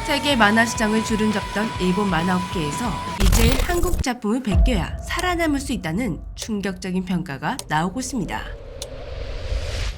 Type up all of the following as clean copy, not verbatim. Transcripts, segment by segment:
세계 만화 시장을 주름잡던 일본 만화업계에서 이제 한국 작품을 베껴야 살아남을 수 있다는 충격적인 평가가 나오고 있습니다.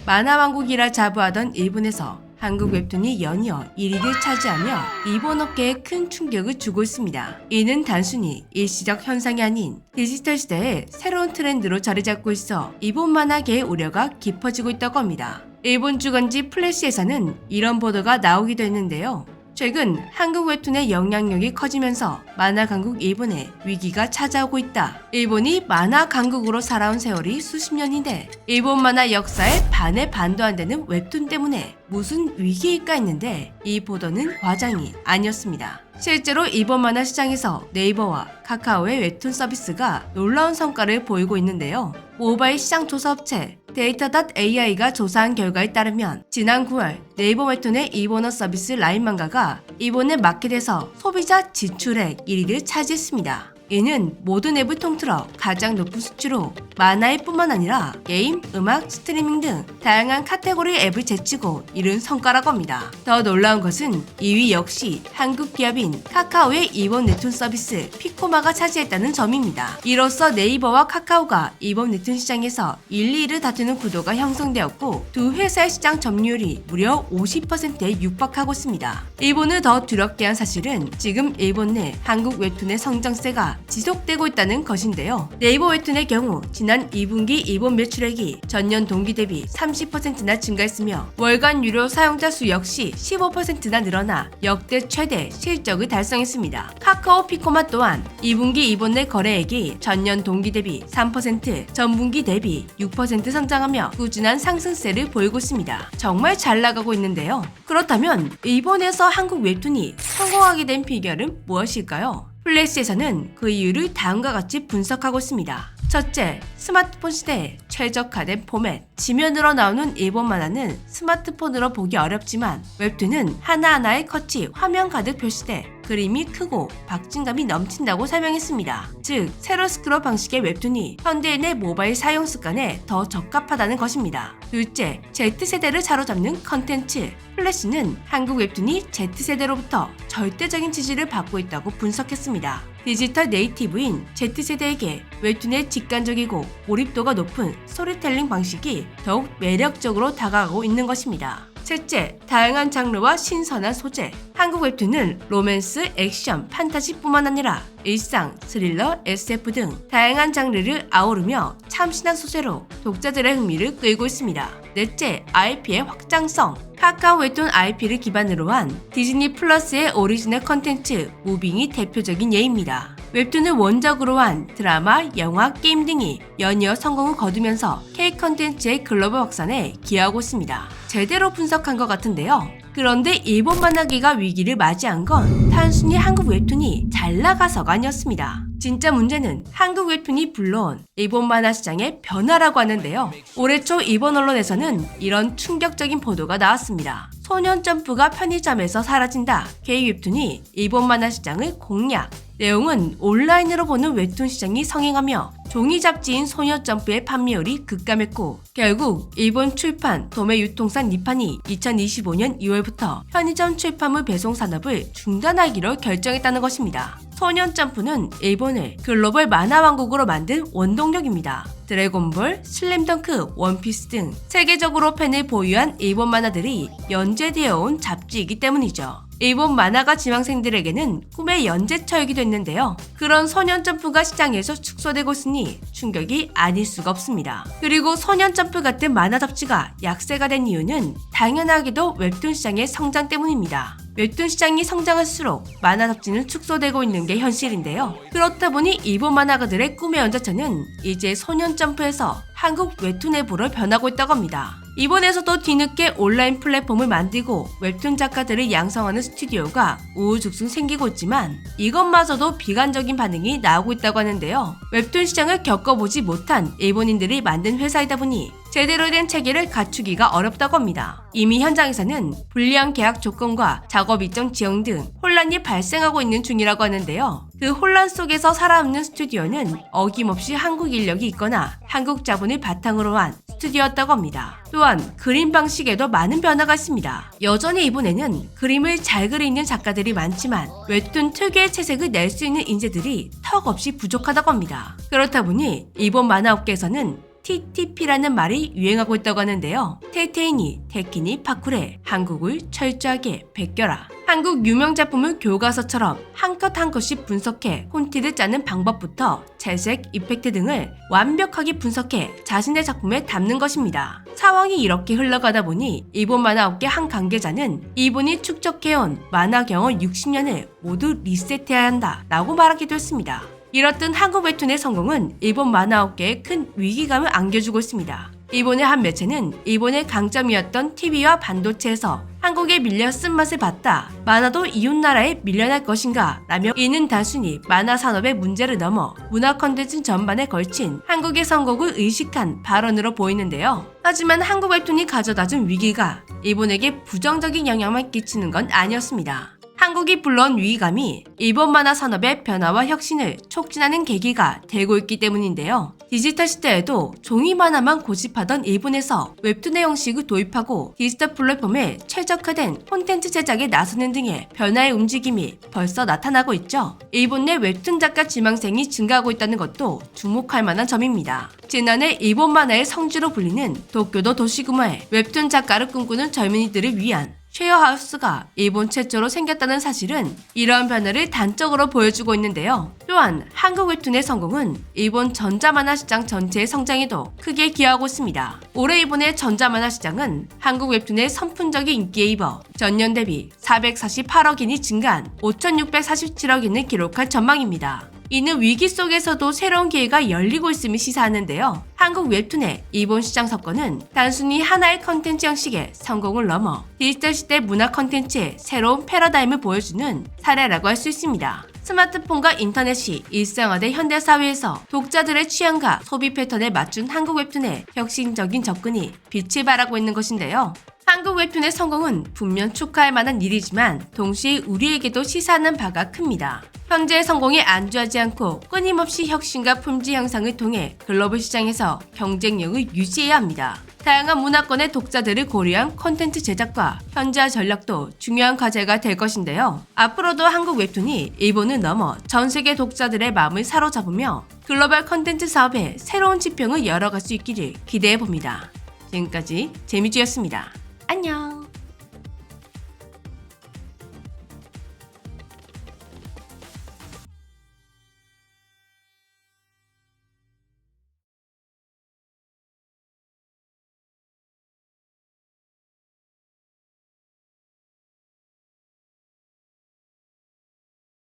만화왕국이라 자부하던 일본에서 한국 웹툰이 연이어 1위를 차지하며 일본 업계에 큰 충격을 주고 있습니다. 이는 단순히 일시적 현상이 아닌 디지털 시대의 새로운 트렌드로 자리 잡고 있어 일본 만화계의 우려가 깊어지고 있다고 합니다. 일본 주간지 플래시에서는 이런 보도가 나오기도 했는데요. 최근 한국 웹툰의 영향력이 커지면서 만화 강국 일본에 위기가 찾아오고 있다. 일본이 만화 강국으로 살아온 세월이 수십 년인데 일본 만화 역사의 반의 반도 안 되는 웹툰 때문에 무슨 위기일까 했는데 이 보도는 과장이 아니었습니다. 실제로 일본 만화 시장에서 네이버와 카카오의 웹툰 서비스가 놀라운 성과를 보이고 있는데요. 모바일 시장 조사 업체 데이터.AI가 조사한 결과에 따르면 지난 9월 네이버 웹툰의 일본어 서비스 라인만가가 일본의 마켓에서 소비자 지출액 1위를 차지했습니다. 이는 모든 앱을 통틀어 가장 높은 수치로 만화일 뿐만 아니라 게임, 음악, 스트리밍 등 다양한 카테고리 앱을 제치고 이룬 성과라고 합니다. 더 놀라운 것은 2위 역시 한국 기업인 카카오의 일본 웹툰 서비스 피코마가 차지했다는 점입니다. 이로써 네이버와 카카오가 일본 웹툰 시장에서 1, 2위를 다투는 구도가 형성되었고 두 회사의 시장 점유율이 무려 50%에 육박하고 있습니다. 일본을 더 두렵게 한 사실은 지금 일본 내 한국 웹툰의 성장세가 지속되고 있다는 것인데요. 네이버 웹툰의 경우 지난 2분기 일본 매출액이 전년 동기 대비 30%나 증가했으며 월간 유료 사용자 수 역시 15%나 늘어나 역대 최대 실적을 달성했습니다. 카카오 피코마 또한 2분기 일본 내 거래액이 전년 동기 대비 3%, 전분기 대비 6% 성장하며 꾸준한 상승세를 보이고 있습니다. 정말 잘 나가고 있는데요. 그렇다면 일본에서 한국 웹툰이 성공하게 된 비결은 무엇일까요? 플래시에서는 그 이유를 다음과 같이 분석하고 있습니다. 첫째, 스마트폰 시대에 최적화된 포맷. 지면으로 나오는 일본 만화는 스마트폰으로 보기 어렵지만 웹툰은 하나하나의 컷이 화면 가득 표시돼 그림이 크고 박진감이 넘친다고 설명했습니다. 즉, 세로 스크롤 방식의 웹툰이 현대인의 모바일 사용 습관에 더 적합하다는 것입니다. 둘째, Z세대를 사로잡는 컨텐츠. 플래시는 한국 웹툰이 Z세대로부터 절대적인 지지를 받고 있다고 분석했습니다. 디지털 네이티브인 Z세대에게 웹툰의 직관적이고 몰입도가 높은 스토리텔링 방식이 더욱 매력적으로 다가가고 있는 것입니다. 셋째, 다양한 장르와 신선한 소재. 한국 웹툰은 로맨스, 액션, 판타지뿐만 아니라 일상, 스릴러, SF 등 다양한 장르를 아우르며 참신한 소재로 독자들의 흥미를 끌고 있습니다. 넷째, IP의 확장성. 카카오 웹툰 IP를 기반으로 한 디즈니 플러스의 오리지널 컨텐츠 무빙이 대표적인 예입니다. 웹툰을 원작으로 한 드라마, 영화, 게임 등이 연이어 성공을 거두면서 K 컨텐츠의 글로벌 확산에 기여하고 있습니다. 제대로 분석한 것 같은데요. 그런데 일본 만화계가 위기를 맞이한 건 단순히 한국 웹툰이 잘 나가서가 아니었습니다. 진짜 문제는 한국 웹툰이 불러온 일본 만화 시장의 변화라고 하는데요. 올해 초 일본 언론에서는 이런 충격적인 보도가 나왔습니다. 소년 점프가 편의점에서 사라진다. K-웹툰이 일본 만화 시장을 공략. 내용은 온라인으로 보는 웹툰 시장이 성행하며 종이 잡지인 소년 점프의 판매율이 급감했고 결국 일본 출판 도매 유통사 니판이 2025년 2월부터 편의점 출판물 배송 산업을 중단하기로 결정했다는 것입니다. 소년 점프는 일본을 글로벌 만화 왕국으로 만든 원동력입니다. 드래곤볼, 슬램덩크, 원피스 등 세계적으로 팬을 보유한 일본 만화들이 연재되어 온 잡지이기 때문이죠. 일본 만화가 지망생들에게는 꿈의 연재처이기도 했는데요. 그런 소년 점프가 시장에서 축소되고 있으니 충격이 아닐 수가 없습니다. 그리고 소년 점프 같은 만화 잡지가 약세가 된 이유는 당연하게도 웹툰 시장의 성장 때문입니다. 웹툰 시장이 성장할수록 만화 잡지는 축소되고 있는 게 현실인데요. 그렇다 보니 일본 만화가들의 꿈의 연재처는 이제 소년 점프에서 한국 웹툰 앱으로 변하고 있다고 합니다. 이번에서도 뒤늦게 온라인 플랫폼을 만들고 웹툰 작가들을 양성하는 스튜디오가 우후죽순 생기고 있지만 이것마저도 비관적인 반응이 나오고 있다고 하는데요. 웹툰 시장을 겪어보지 못한 일본인들이 만든 회사이다 보니 제대로 된 체계를 갖추기가 어렵다고 합니다. 이미 현장에서는 불리한 계약 조건과 작업 일정 지연 등 혼란이 발생하고 있는 중이라고 하는데요. 그 혼란 속에서 살아남는 스튜디오는 어김없이 한국 인력이 있거나 한국 자본을 바탕으로 한 스튜디오였다고 합니다. 또한 그림 방식에도 많은 변화가 있습니다. 여전히 이번에는 그림을 잘 그리는 작가들이 많지만 웹툰 특유의 채색을 낼 수 있는 인재들이 턱없이 부족하다고 합니다. 그렇다 보니 이번 만화 업계에서는 TTP라는 말이 유행하고 있다고 하는데요. 테테이니, 테키니, 파쿠레, 한국을 철저하게 베껴라. 한국 유명 작품을 교과서처럼 한 컷 한 컷씩 분석해 콘티를 짜는 방법부터 채색, 이펙트 등을 완벽하게 분석해 자신의 작품에 담는 것입니다. 상황이 이렇게 흘러가다 보니 일본 만화 업계 한 관계자는 일본이 축적해온 만화 경험 60년을 모두 리셋해야 한다 라고 말하기도 했습니다. 이렇듯 한국 웹툰의 성공은 일본 만화 업계에 큰 위기감을 안겨주고 있습니다. 일본의 한 매체는 일본의 강점이었던 TV와 반도체에서 한국에 밀려 쓴맛을 봤다. 만화도 이웃나라에 밀려날 것인가? 라며 이는 단순히 만화 산업의 문제를 넘어 문화 컨텐츠 전반에 걸친 한국의 성공을 의식한 발언으로 보이는데요. 하지만 한국 웹툰이 가져다준 위기가 일본에게 부정적인 영향만 끼치는 건 아니었습니다. 한국이 불러온 위기감이 일본 만화 산업의 변화와 혁신을 촉진하는 계기가 되고 있기 때문인데요. 디지털 시대에도 종이 만화만 고집하던 일본에서 웹툰의 형식을 도입하고 디지털 플랫폼에 최적화된 콘텐츠 제작에 나서는 등의 변화의 움직임이 벌써 나타나고 있죠. 일본 내 웹툰 작가 지망생이 증가하고 있다는 것도 주목할 만한 점입니다. 지난해 일본 만화의 성지로 불리는 도쿄도 도시구마의 웹툰 작가를 꿈꾸는 젊은이들을 위한 쉐어하우스가 일본 최초로 생겼다는 사실은 이러한 변화를 단적으로 보여주고 있는데요. 또한 한국 웹툰의 성공은 일본 전자만화 시장 전체의 성장에도 크게 기여하고 있습니다. 올해 일본의 전자만화 시장은 한국 웹툰의 선풍적인 인기에 입어 전년 대비 448억인이 증가한 5,647억인을 기록할 전망입니다. 이는 위기 속에서도 새로운 기회가 열리고 있음을 시사하는데요. 한국 웹툰의 일본 시장 석권은 단순히 하나의 컨텐츠 형식의 성공을 넘어 디지털 시대 문화 컨텐츠의 새로운 패러다임을 보여주는 사례라고 할 수 있습니다. 스마트폰과 인터넷이 일상화된 현대사회에서 독자들의 취향과 소비 패턴에 맞춘 한국 웹툰의 혁신적인 접근이 빛을 발하고 있는 것인데요. 한국 웹툰의 성공은 분명 축하할 만한 일이지만 동시에 우리에게도 시사하는 바가 큽니다. 현재의 성공에 안주하지 않고 끊임없이 혁신과 품질 향상을 통해 글로벌 시장에서 경쟁력을 유지해야 합니다. 다양한 문화권의 독자들을 고려한 콘텐츠 제작과 현지화 전략도 중요한 과제가 될 것인데요. 앞으로도 한국 웹툰이 일본을 넘어 전 세계 독자들의 마음을 사로잡으며 글로벌 콘텐츠 사업의 새로운 지평을 열어갈 수 있기를 기대해봅니다. 지금까지 재미쥐였습니다. 안녕.